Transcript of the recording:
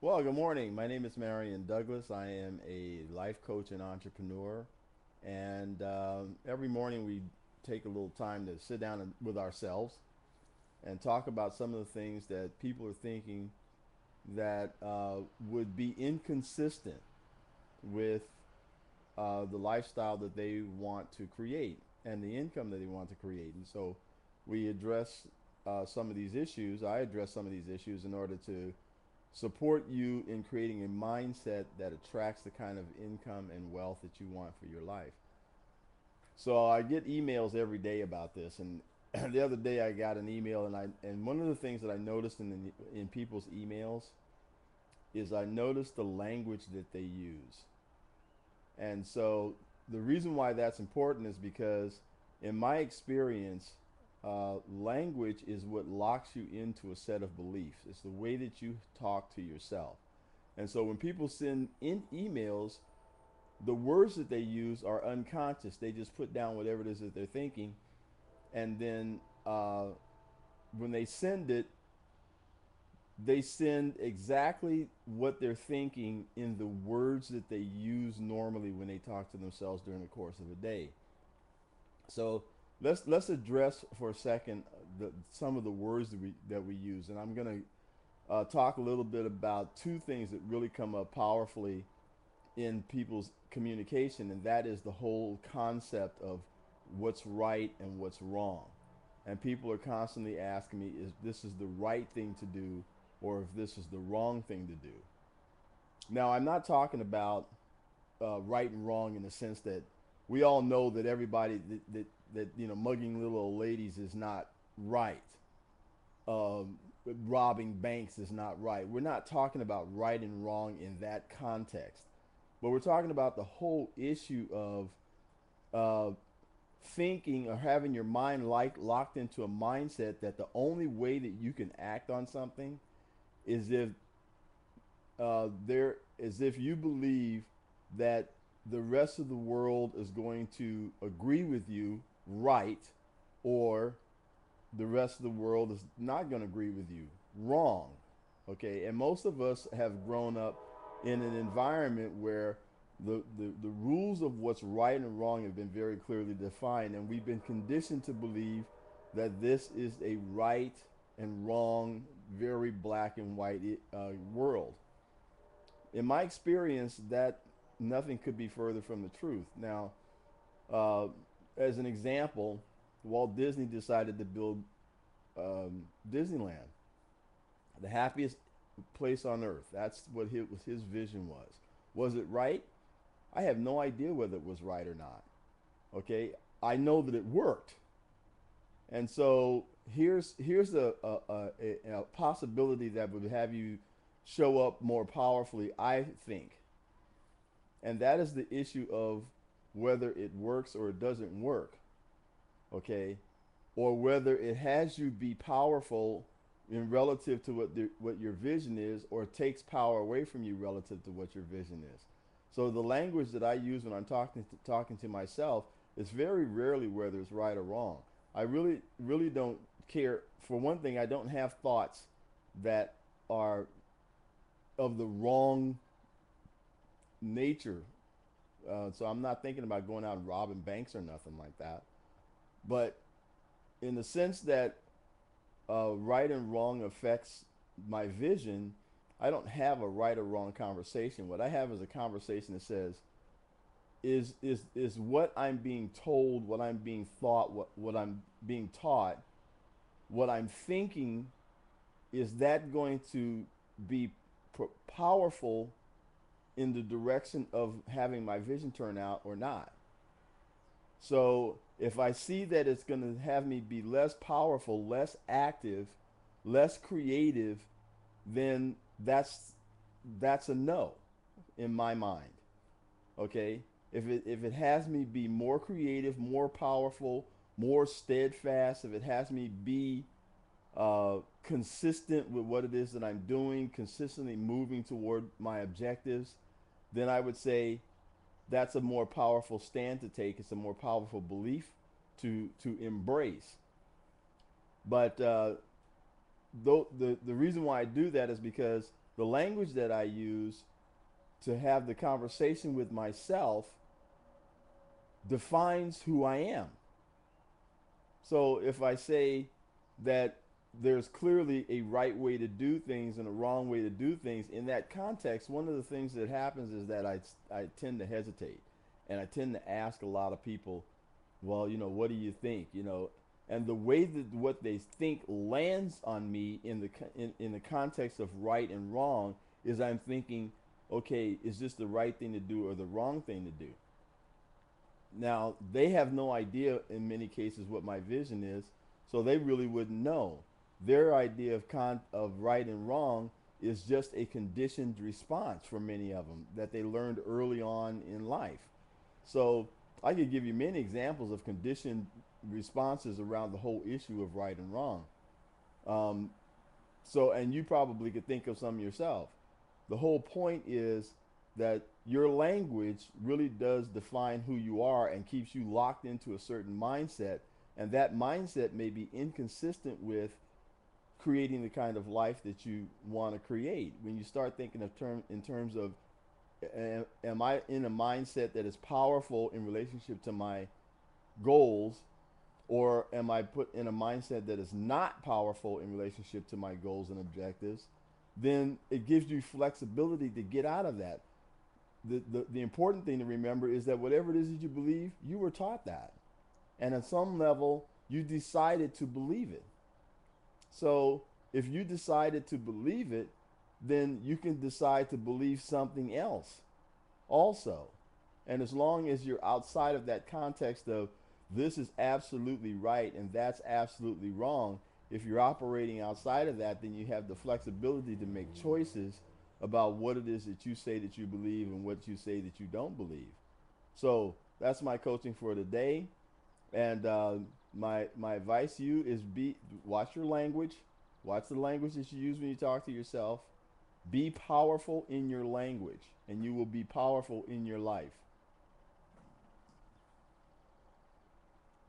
Well, good morning. My name is Marion Douglas. I am a life coach and entrepreneur. And every morning we take a little time to sit down with ourselves and talk about some of the things that people are thinking that would be inconsistent with the lifestyle that they want to create and the income that they want to create. And so we address some of these issues. I address some of these issues in order to support you in creating a mindset that attracts the kind of income and wealth that you want for your life. So I get emails every day about this, and the other day I got an email, and one of the things that I noticed in people's emails is I noticed the language that they use. And so the reason why that's important is because, in my experience, language is what locks you into a set of beliefs. It's the way that you talk to yourself. And so when people send in emails, the words that they use are unconscious. They just put down whatever it is that they're thinking. And then when they send exactly what they're thinking in the words that they use normally when they talk to themselves during the course of a day. So let's address for a second some of the words that we use, and I'm going to talk a little bit about two things that really come up powerfully in people's communication, and that is the whole concept of what's right and what's wrong. And people are constantly asking me, is this is the right thing to do, or if this is the wrong thing to do. Now, I'm not talking about right and wrong in the sense that we all know that everybody that mugging little old ladies is not right. Um, Robbing banks is not right. We're not talking about right and wrong in that context, but we're talking about the whole issue of uh, thinking or having your mind locked into a mindset that the only way that you can act on something is if you believe that the rest of the world is going to agree with you, right, or the rest of the world is not going to agree with you, wrong. Okay, and most of us have grown up in an environment where the rules of what's right and wrong have been very clearly defined, and we've been conditioned to believe that this is a right and wrong, very black and white world. In my experience, that nothing could be further from the truth. Now, uh, as an example, Walt Disney decided to build Disneyland, the happiest place on earth. That's what his vision was. Was it right? I have no idea whether it was right or not. Okay, I know that it worked, and so here's a possibility that would have you show up more powerfully, I think, and that is the issue of whether it works or it doesn't work. Okay, or whether it has you be powerful in relative to what your vision is, or takes power away from you relative to what your vision is. So the language that I use when I'm talking to myself is very rarely whether it's right or wrong. I really don't care. For one thing, I don't have thoughts that are of the wrong nature. So I'm not thinking about going out and robbing banks or nothing like that. But in the sense that right and wrong affects my vision, I don't have a right or wrong conversation. What I have is a conversation that says, is what I'm being told, what I'm being thought, what I'm being taught, what I'm thinking, is that going to be powerful in the direction of having my vision turn out or not? So if I see that it's going to have me be less powerful, less active, less creative, then that's a no in my mind. Okay? If it has me be more creative, more powerful, more steadfast, if it has me be consistent with what it is that I'm doing, consistently moving toward my objectives, then I would say that's a more powerful stand to take. It's a more powerful belief to embrace. But the reason why I do that is because the language that I use to have the conversation with myself defines who I am. So if I say that there's clearly a right way to do things and a wrong way to do things, in that context, one of the things that happens is that I tend to hesitate, and I tend to ask a lot of people, well, what do you think? And the way that what they think lands on me in the context of right and wrong is I'm thinking, okay, is this the right thing to do or the wrong thing to do? Now, they have no idea in many cases what my vision is, so they really wouldn't know. Their idea of right and wrong is just a conditioned response for many of them that they learned early on in life. So I could give you many examples of conditioned responses around the whole issue of right and wrong. Um, and you probably could think of some yourself. The whole point is that your language really does define who you are and keeps you locked into a certain mindset, and that mindset may be inconsistent with creating the kind of life that you want to create. When you start thinking of in terms of, am I in a mindset that is powerful in relationship to my goals, or am I put in a mindset that is not powerful in relationship to my goals and objectives? Then it gives you flexibility to get out of that. The important thing to remember is that whatever it is that you believe, you were taught that. And at some level, you decided to believe it. So if you decided to believe it, then you can decide to believe something else also. And as long as you're outside of that context of this is absolutely right and that's absolutely wrong, if you're operating outside of that, then you have the flexibility to make choices about what it is that you say that you believe and what you say that you don't believe. So that's my coaching for today. And my advice to you is watch your language, watch the language that you use when you talk to yourself. Be powerful in your language, and you will be powerful in your life.